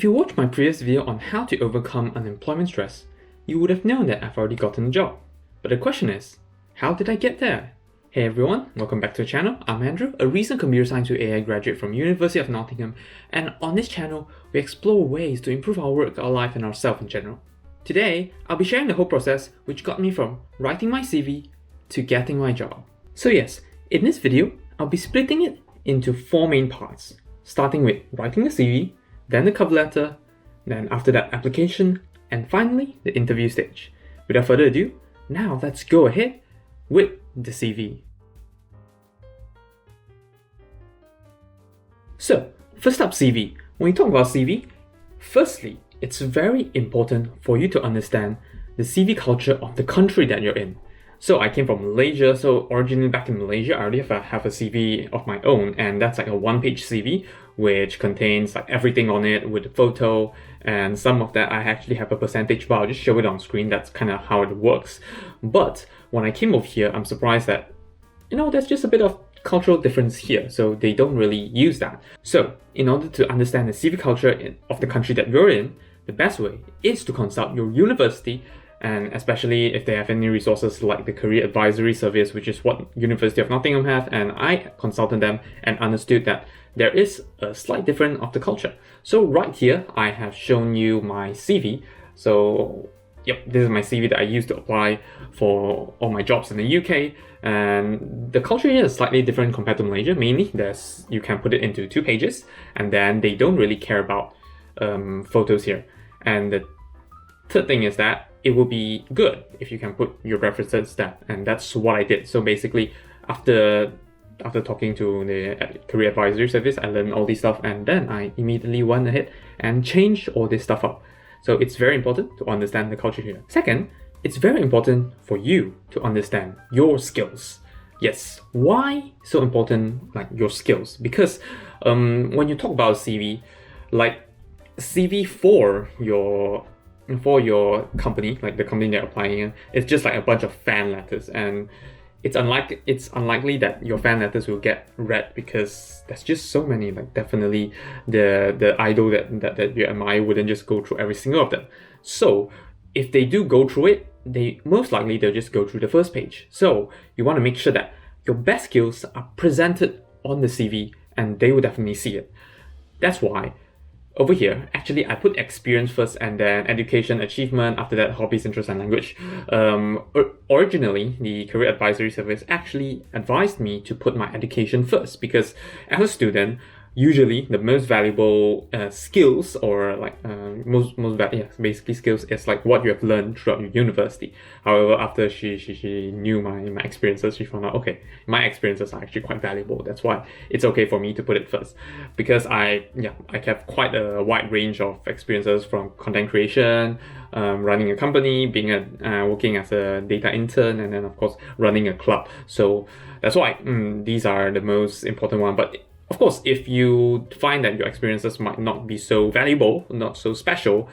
If you watched my previous video on how to overcome unemployment stress, you would have known that I've already gotten a job. But the question is, how did I get there? Hey everyone, welcome back to the channel. I'm Andrew, a recent computer science with AI graduate from University of Nottingham, and on this channel, we explore ways to improve our work, our life, and ourselves in general. Today, I'll be sharing the whole process which got me from writing my CV to getting my job. So yes, in this video, I'll be splitting it into 4 main parts, starting with writing the CV, then the cover letter, then after that application, and finally the interview stage. Without further ado, now let's go ahead with the CV. So, first up, CV. When you talk about CV, firstly, it's very important for you to understand the CV culture of the country that you're in. So I came from Malaysia, so originally back in Malaysia, I already have a CV of my own, and that's like a 1-page CV, which contains like everything on it with a photo, and some of that I actually have a percentage, but I'll just show it on screen. That's kind of how it works. But when I came over here, I'm surprised that, there's just a bit of cultural difference here, so they don't really use that. So in order to understand the CV culture of the country that you're in, the best way is to consult your university, and especially if they have any resources like the Career Advisory Service, which is what University of Nottingham have, and I consulted them and understood that there is a slight difference of the culture. So right here, I have shown you my CV. So yep, this is my CV that I used to apply for all my jobs in the UK, and the culture here is slightly different compared to Malaysia. Mainly, you can put it into 2 pages, and then they don't really care about photos here. And the third thing is that it will be good if you can put your references there, and that's what I did. So basically, after talking to the Career Advisory Service, I learned all this stuff, and then I immediately went ahead and changed all this stuff up. So it's very important to understand the culture here. Second, it's very important for you to understand your skills. Yes, why so important, like your skills? Because when you talk about CV, like CV for your company, like the company they're applying in, it's just like a bunch of fan letters, and it's unlikely that your fan letters will get read because there's just so many. Like definitely the idol that you admire wouldn't just go through every single of them. So if they do go through it, they'll just go through the first page. So you want to make sure that your best skills are presented on the CV, and they will definitely see it. That's why over here, actually, I put experience first and then education, achievement, after that, hobbies, interests, and language. Originally, the Career Advisory Service actually advised me to put my education first because as a student, usually the most valuable skills, or like basically skills, is like what you have learned throughout your university. However, after she knew my experiences, she found out, okay, my experiences are actually quite valuable. That's why it's okay for me to put it first, because I have quite a wide range of experiences, from content creation, running a company, working as a data intern, and then of course running a club. So that's why these are the most important one. But of course, if you find that your experiences might not be so valuable, not so special,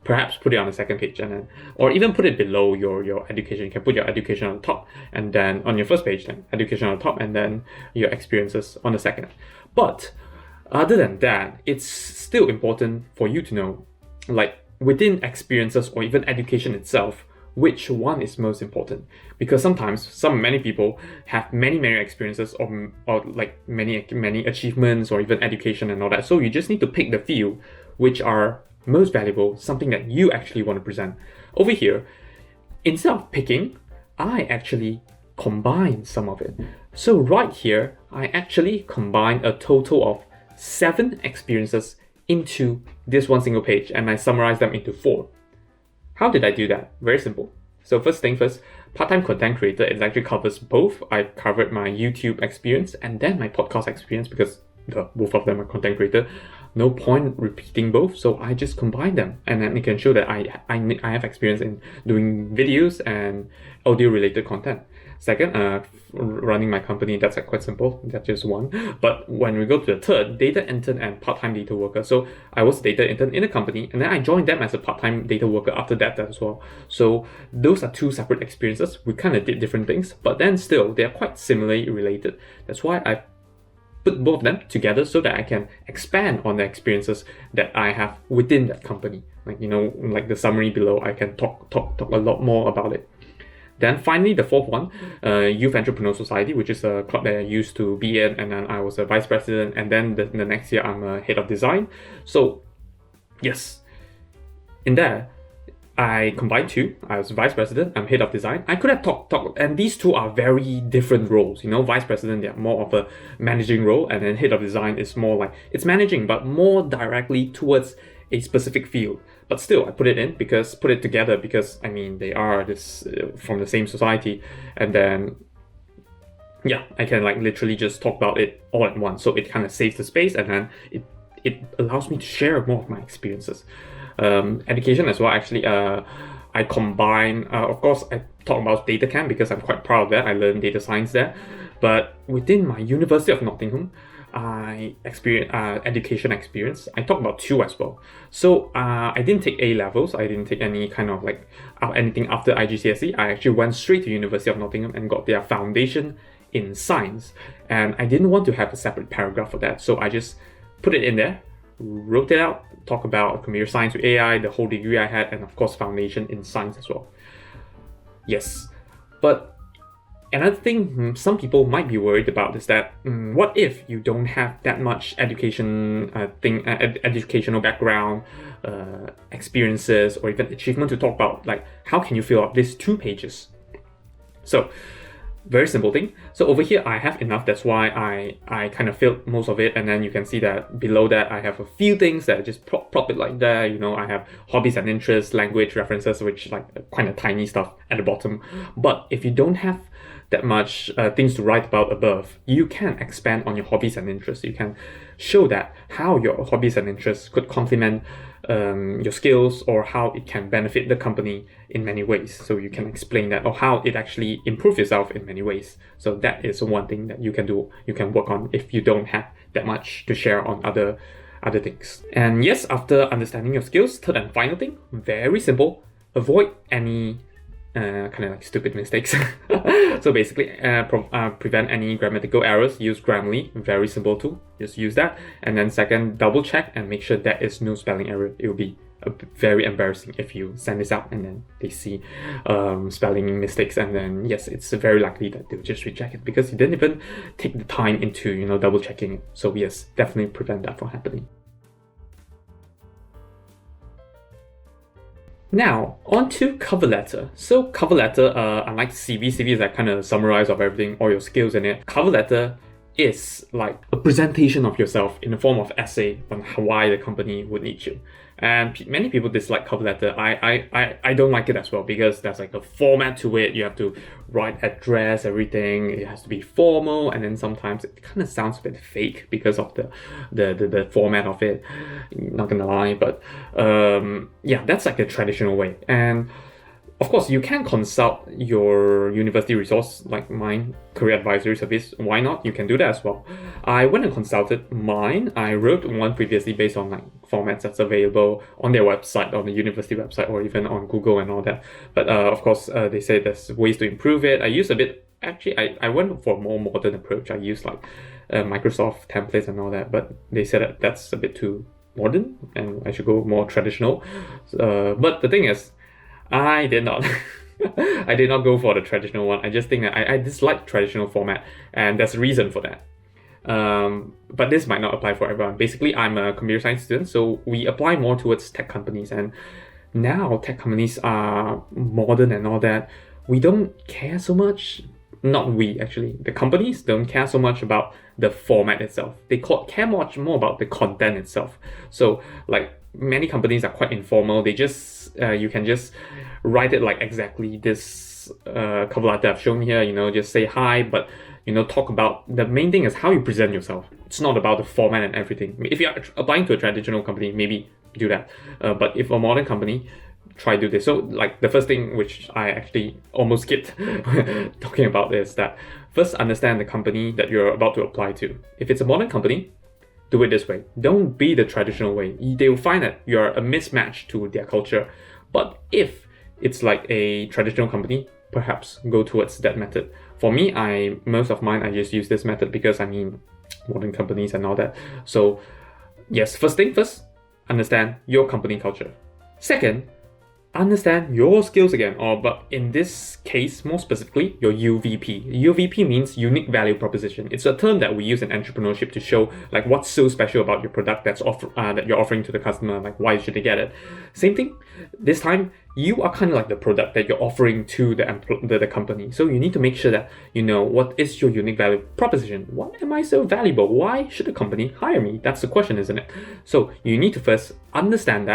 perhaps put it on the second page, and then, or even put it below your education. You can put your education on top, and then on your first page, then education on top, and then your experiences on the second. But other than that, it's still important for you to know, like within experiences or even education itself, which one is most important. Because sometimes many people have many experiences or like many achievements or even education and all that. So you just need to pick the few which are most valuable, something that you actually want to present. Over here, instead of picking, I actually combine some of it. So right here, I actually combine a total of 7 experiences into this one single page, and I summarize them into 4. How did I do that? Very simple. So first thing first, part-time content creator, it actually covers both. I covered my YouTube experience and then my podcast experience, because both of them are content creator. No point repeating both, so I just combine them, and then it can show that I have experience in doing videos and audio related content. Second, running my company, that's quite simple. That's just one. But when we go to the third, data intern and part-time data worker. So I was a data intern in a company, and then I joined them as a part-time data worker after that as well. So those are 2 separate experiences. We kind of did different things, but then still they are quite similarly related. That's why I put both of them together so that I can expand on the experiences that I have within that company. Like, like the summary below, I can talk a lot more about it. Then finally, the fourth one, Youth Entrepreneur Society, which is a club that I used to be in, and then I was a vice president, and then the next year I'm a head of design. So yes, in there, I combined two. I was vice president, I'm head of design. I could have talked, and these two are very different roles. Vice president, they're more of a managing role, and then head of design is more like, it's managing, but more directly towards a specific field. But still, I put it together because they are this from the same society, and then I can like literally just talk about it all at once. So it kind of saves the space, and then it allows me to share more of my experiences. Education as well, actually, I combine, of course, I talk about data camp because I'm quite proud of that. I learned data science there. But within my University of Nottingham, I experienced education experience. I talk about two as well. So I didn't take A levels. I didn't take any kind of like anything after IGCSE. I actually went straight to University of Nottingham and got their foundation in science. And I didn't want to have a separate paragraph for that. So I just put it in there, wrote it out, talk about computer science with AI, the whole degree I had, and of course foundation in science as well. Yes, but another thing some people might be worried about is that what if you don't have that much educational background, experiences, or even achievement to talk about? Like, how can you fill up these 2 pages? So very simple thing. So over here I have enough. That's why I kind of filled most of it, and then you can see that below that I have a few things that just prop it like that. I have hobbies and interests, language references, which like kind of tiny stuff at the bottom. But if you don't have that much things to write about above, you can expand on your hobbies and interests. You can show that how your hobbies and interests could complement your skills, or how it can benefit the company in many ways. So you can explain that, or how it actually improves yourself in many ways. So that is one thing that you can do, you can work on if you don't have that much to share on other things. And yes, after understanding your skills, third and final thing, very simple, avoid any kind of like stupid mistakes. So basically, prevent any grammatical errors. Use Grammarly, very simple tool. Just use that. And then second, double check and make sure there is no spelling error. It will be very embarrassing if you send this out and then they see spelling mistakes, and then yes, it's very likely that they'll just reject it because you didn't even take the time into double checking it. So yes, definitely prevent that from happening. Now, on to cover letter. So cover letter, unlike CV is like kind of summarize of everything, all your skills in it. Cover letter is like a presentation of yourself in the form of essay on why the company would need you. And many people dislike cover letter. I don't like it as well because there's like a format to it. You have to write address, everything. It has to be formal, and then sometimes it kind of sounds a bit fake because of the format of it. Not gonna lie, but that's like the traditional way. And of course, you can consult your university resource like mine, Career Advisory Service. Why not? You can do that as well. I went and consulted mine. I wrote one previously based on like formats that's available on their website, on the university website, or even on Google and all that. But of course, they say there's ways to improve it. I used a bit. Actually, I went for a more modern approach. I used like Microsoft templates and all that. But they said that that's a bit too modern, and I should go more traditional. But the thing is, I did not. I did not go for the traditional one. I just think that I dislike traditional format, and there's a reason for that. But this might not apply for everyone. Basically, I'm a computer science student, so we apply more towards tech companies, and now tech companies are modern and all that. We don't care so much. Not we, actually. The companies don't care so much about the format itself. They care much more about the content itself. So, like, many companies are quite informal. They just you can just write it like exactly this cover letter I've shown here. Just say hi, but talk about the main thing is how you present yourself. It's not about the format and everything. If you're applying to a traditional company, maybe do that. But if a modern company, try to do this. So like the first thing which I actually almost skipped talking about is that first understand the company that you're about to apply to. If it's a modern company, do it this way. Don't be the traditional way. They will find that you're a mismatch to their culture. But if it's like a traditional company, perhaps go towards that method. For me, most of mine, I just use this method because modern companies and all that. So yes, first thing first, understand your company culture. Second, understand your skills again, but in this case, more specifically, your UVP. UVP means unique value proposition. It's a term that we use in entrepreneurship to show like what's so special about your product that you're offering to the customer, like why should they get it. Same thing, this time, you are kind of like the product that you're offering to the company. So you need to make sure that you know what is your unique value proposition. Why am I so valuable? Why should a company hire me? That's the question, isn't it? So you need to first understand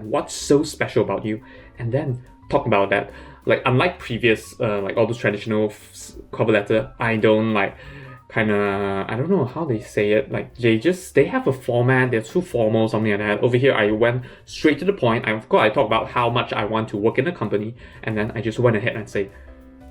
what's so special about you, and then talk about that. Like unlike previous, like all those traditional cover letter, I don't like I don't know how they say it, like they have a format, they're too formal, something like that. Over here I went straight to the point. Of course I talk about how much I want to work in a company, and then I just went ahead and say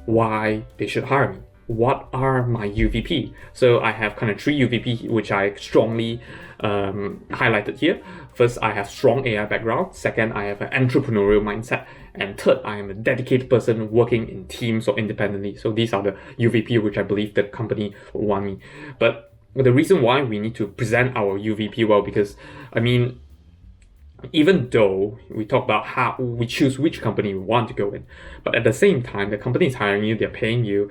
why they should hire me. What are my UVP? So I have kind of 3 UVP which I strongly highlighted here. First, I have strong AI background. Second, I have an entrepreneurial mindset. And third, I am a dedicated person working in teams or independently. So these are the UVP which I believe the company will want me. But the reason why we need to present our UVP well, because I mean, even though we talk about how we choose which company we want to go in, but at the same time, the company is hiring you, they're paying you,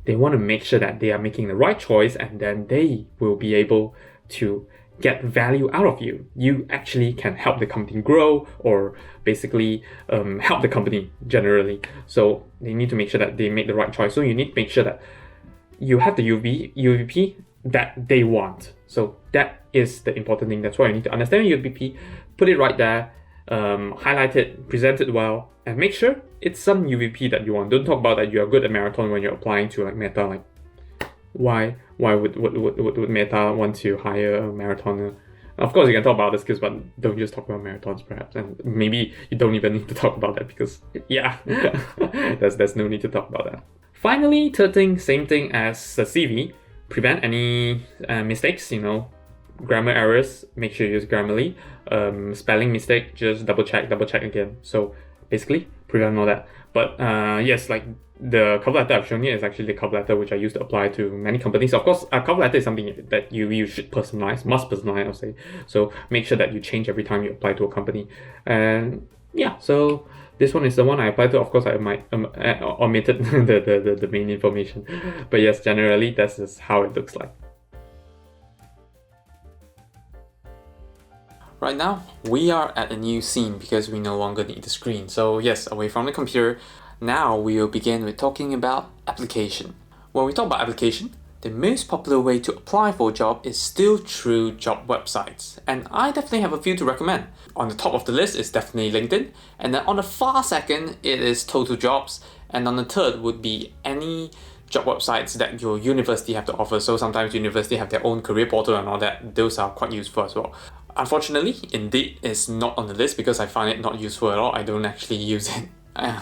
they want to make sure that they are making the right choice, and then they will be able to get value out of you. You actually can help the company grow, or basically help the company generally. So they need to make sure that they make the right choice. So you need to make sure that you have the UVP that they want. So that is the important thing. That's why you need to understand your UVP, put it right there, highlight it, present it well, and make sure it's some UVP that you want. Don't talk about that you're good at marathon when you're applying to like Meta. Like why would Meta want to hire a marathoner? Of course you can talk about the skills, but don't just talk about marathons perhaps. And maybe you don't even need to talk about that, because yeah, there's no need to talk about that. Finally, third thing, same thing as the CV. Prevent any mistakes, grammar errors, make sure you use Grammarly. Spelling mistake, just double check again. So basically, prevent all that. But yes, like the cover letter I've shown you is actually the cover letter which I used to apply to many companies. Of course, a cover letter is something that you should must personalize, I'll say. So make sure that you change every time you apply to a company. And yeah, so this one is the one I applied to. Of course, I might omitted the main information. But yes, generally, this is how it looks like. Right now, we are at a new scene because we no longer need the screen. So yes, away from the computer. Now we will begin with talking about application. When we talk about application, the most popular way to apply for a job is still through job websites. And I definitely have a few to recommend. On the top of the list is definitely LinkedIn. And then on the far second, it is Total Jobs. And on the third would be any job websites that your university have to offer. So sometimes university have their own career portal and all that. Those are quite useful as well. Unfortunately, Indeed is not on the list because I find it not useful at all. I don't actually use it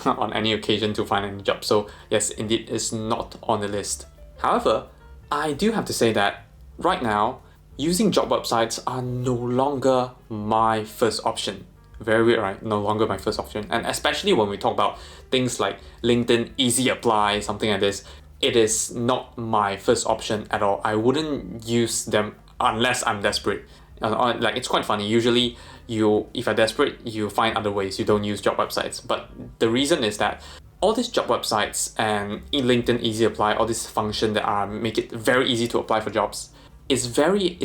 on any occasion to find any job. So yes, Indeed is not on the list. However, I do have to say that right now, using job websites are no longer my first option. Very weird, right? No longer my first option. And especially when we talk about things like LinkedIn Easy Apply, something like this, it is not my first option at all. I wouldn't use them unless I'm desperate. Like, it's quite funny. Usually, if you're desperate, you find other ways. You don't use job websites. But the reason is that all these job websites and LinkedIn Easy Apply, all these functions that make it very easy to apply for jobs, is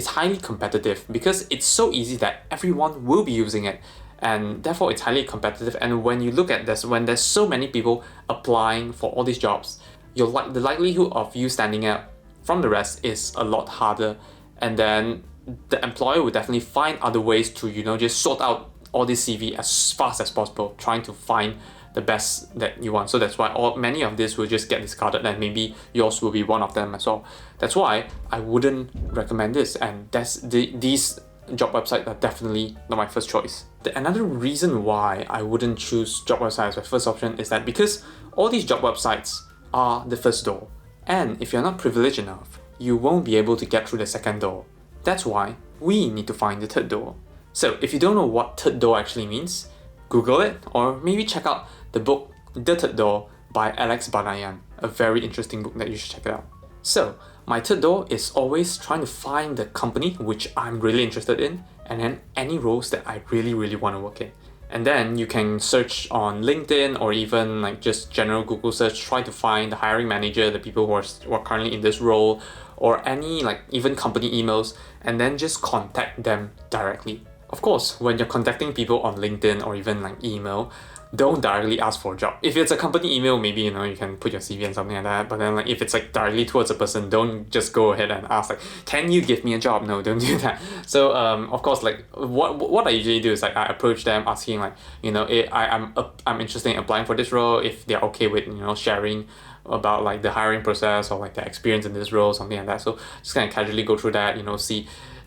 highly competitive because it's so easy that everyone will be using it, and therefore it's highly competitive. And when you look at this, when there's so many people applying for all these jobs, the likelihood of you standing out from the rest is a lot harder, and then the employer will definitely find other ways to just sort out all this CV as fast as possible, trying to find the best that you want. So that's why many of this will just get discarded, and maybe yours will be one of them as well. That's why I wouldn't recommend this, and these job websites are definitely not my first choice. Another reason why I wouldn't choose job websites as my first option is that because all these job websites are the first door, and if you're not privileged enough, you won't be able to get through the second door. That's why we need to find the third door. So if you don't know what third door actually means, Google it, or maybe check out the book The Third Door by Alex Banayan, a very interesting book that you should check it out. So my third door is always trying to find the company which I'm really interested in, and then any roles that I really, really want to work in. And then you can search on LinkedIn or even like just general Google search, try to find the hiring manager, the people who are currently in this role, or any like even company emails, and then just contact them directly. Of course, when you're contacting people on LinkedIn or even like email, don't directly ask for a job. If it's a company email, maybe you can put your CV and something like that. But then like if it's like directly towards a person, don't just go ahead and ask like, can you give me a job? No, don't do that. So of course, like what I usually do is like I approach them asking like, I'm interested in applying for this role, if they're okay with sharing about like the hiring process or like their experience in this role, something like that. So just kind of casually go through that,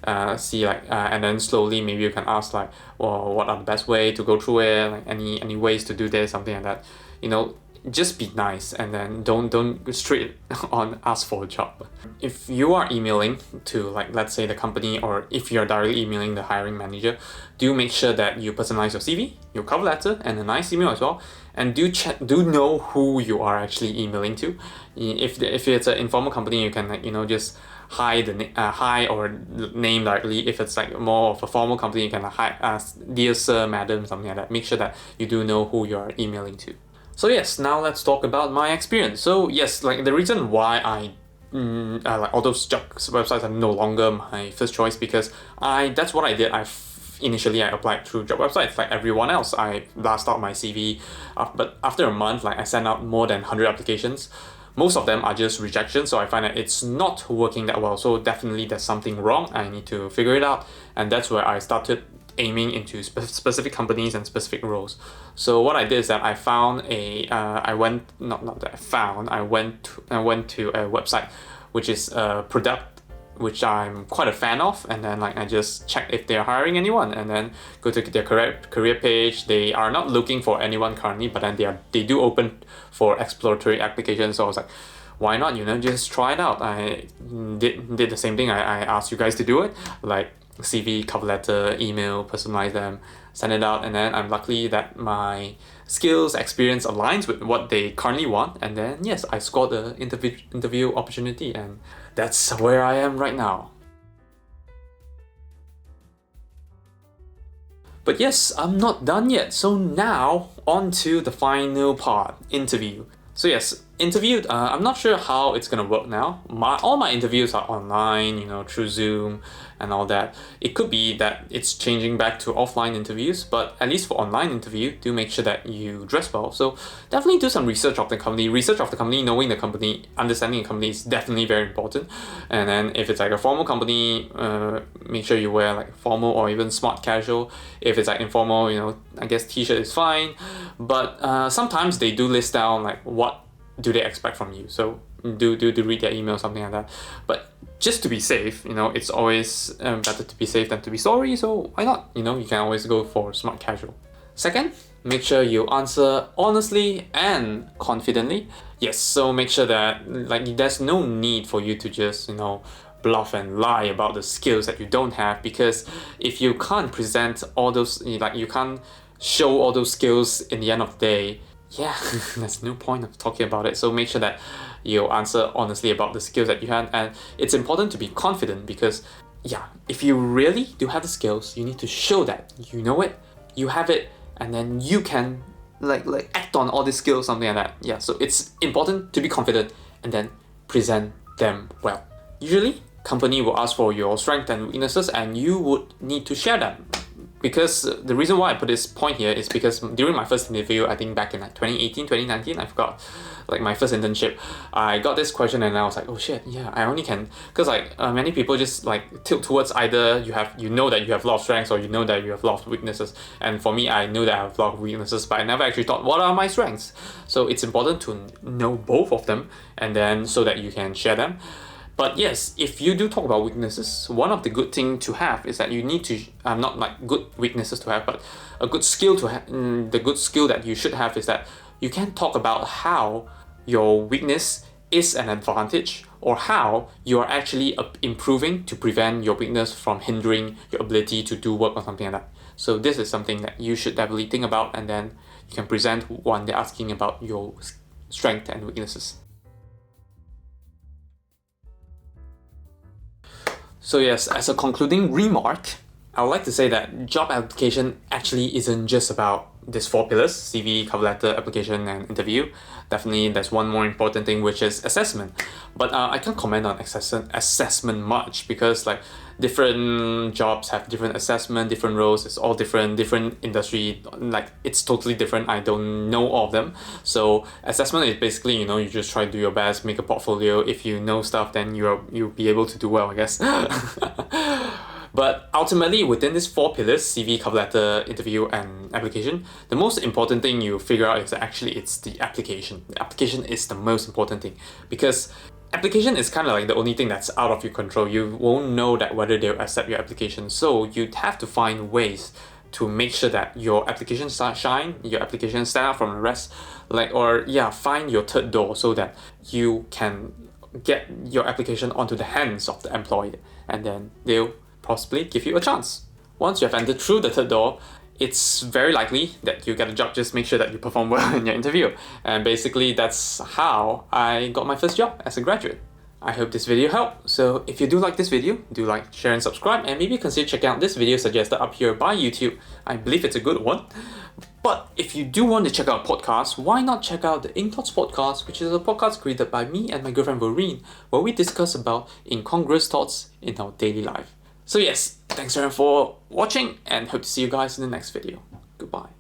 and then slowly maybe you can ask like, well, what are the best way to go through it, like any ways to do this, something like that. Just be nice, and then don't straight on ask for a job. If you are emailing to like, let's say, the company, or if you're directly emailing the hiring manager, do make sure that you personalize your CV, your cover letter, and a nice email as well. And do know who you are actually emailing to. If it's an informal company, you can just hi or name directly. If it's like more of a formal company, you can ask dear sir, madam, something like that. Make sure that you do know who you are emailing to. So yes, now let's talk about my experience. So yes, like the reason why like all those job websites are no longer my first choice, because that's what I did. Initially I applied through job websites like everyone else. I blast out my CV, but after a month, like I sent out more than 100 applications. Most of them are just rejections, so I find that it's not working that well. So definitely there's something wrong. I need to figure it out, and that's where I started aiming into specific companies and specific roles. So what I did is that I found I went to a website which is a product which I'm quite a fan of, and then like I just check if they're hiring anyone, and then go to their career page. They are not looking for anyone currently, but then they do open for exploratory applications. So I was like, why not just try it out. I did the same thing I asked you guys to do it, like CV, cover letter, email, personalize them, send it out, and then I'm lucky that my skills, experience aligns with what they currently want, and then yes, I scored the interview opportunity, and that's where I am right now. But yes, I'm not done yet. So now on to the final part, interview. So yes, interview. I'm not sure how it's gonna work now. All my interviews are online, through Zoom and all that. It could be that it's changing back to offline interviews, but at least for online interview, do make sure that you dress well. So definitely do some research of the company. Research of the company, knowing the company, understanding the company is definitely very important. And then if it's like a formal company, make sure you wear like formal or even smart casual. If it's like informal, I guess t-shirt is fine. But sometimes they do list down like what do they expect from you. So do read their email, something like that. But just to be safe, it's always better to be safe than to be sorry. So why not? You can always go for smart casual. Second, make sure you answer honestly and confidently. Yes, so make sure that like there's no need for you to just bluff and lie about the skills that you don't have, because if you can't present all those, like you can't show all those skills in the end of the day, yeah, there's no point of talking about it. So make sure that you answer honestly about the skills that you have, and it's important to be confident, because yeah, if you really do have the skills, you need to show that you know it, you have it, and then you can like act on all these skills, something like that. Yeah, so it's important to be confident and then present them well. Usually, company will ask for your strengths and weaknesses, and you would need to share them. Because the reason why I put this point here is because during my first interview, I think back in like 2018, 2019, I forgot, like my first internship, I got this question and I was like, oh shit, yeah, I only can, because like many people just like tilt towards either that you have a lot of strengths, or that you have a lot of weaknesses. And for me, I knew that I have a lot of weaknesses, but I never actually thought, what are my strengths? So it's important to know both of them, and then so that you can share them. But yes, if you do talk about weaknesses, one of the good thing to have is that you need to, not like good weaknesses to have, but a good skill to have. The good skill that you should have is that you can talk about how your weakness is an advantage, or how you are actually improving to prevent your weakness from hindering your ability to do work or something like that. So this is something that you should definitely think about, and then you can present when they're asking about your strength and weaknesses. So yes, as a concluding remark, I would like to say that job application actually isn't just about these four pillars: CV, cover letter, application, and interview. Definitely, there's one more important thing, which is assessment. But I can't comment on assessment much because like different jobs have different assessment, different roles. It's all different industry. Like it's totally different. I don't know all of them. So assessment is basically, you know, you just try to do your best, make a portfolio. If you know stuff, then you'll be able to do well, I guess. But ultimately, within these four pillars: CV, cover letter, interview, and application, the most important thing you figure out is that actually it's the application. The application is the most important thing because application is kind of like the only thing that's out of your control. You won't know that whether they'll accept your application. So you'd have to find ways to make sure that your application shine, your application stand out from the rest. Find your third door so that you can get your application onto the hands of the employer, and then they'll possibly give you a chance. Once you have entered through the third door, it's very likely that you get a job. Just make sure that you perform well in your interview. And basically that's how I got my first job as a graduate. I hope this video helped. So if you do like this video, do like, share and subscribe, and maybe consider checking out this video suggested up here by YouTube. I believe it's a good one. But if you do want to check out podcasts, why not check out the Thoughts podcast, which is a podcast created by me and my girlfriend Verene, where we discuss about incongruous thoughts in our daily life. So yes, thanks everyone for watching and hope to see you guys in the next video. Goodbye.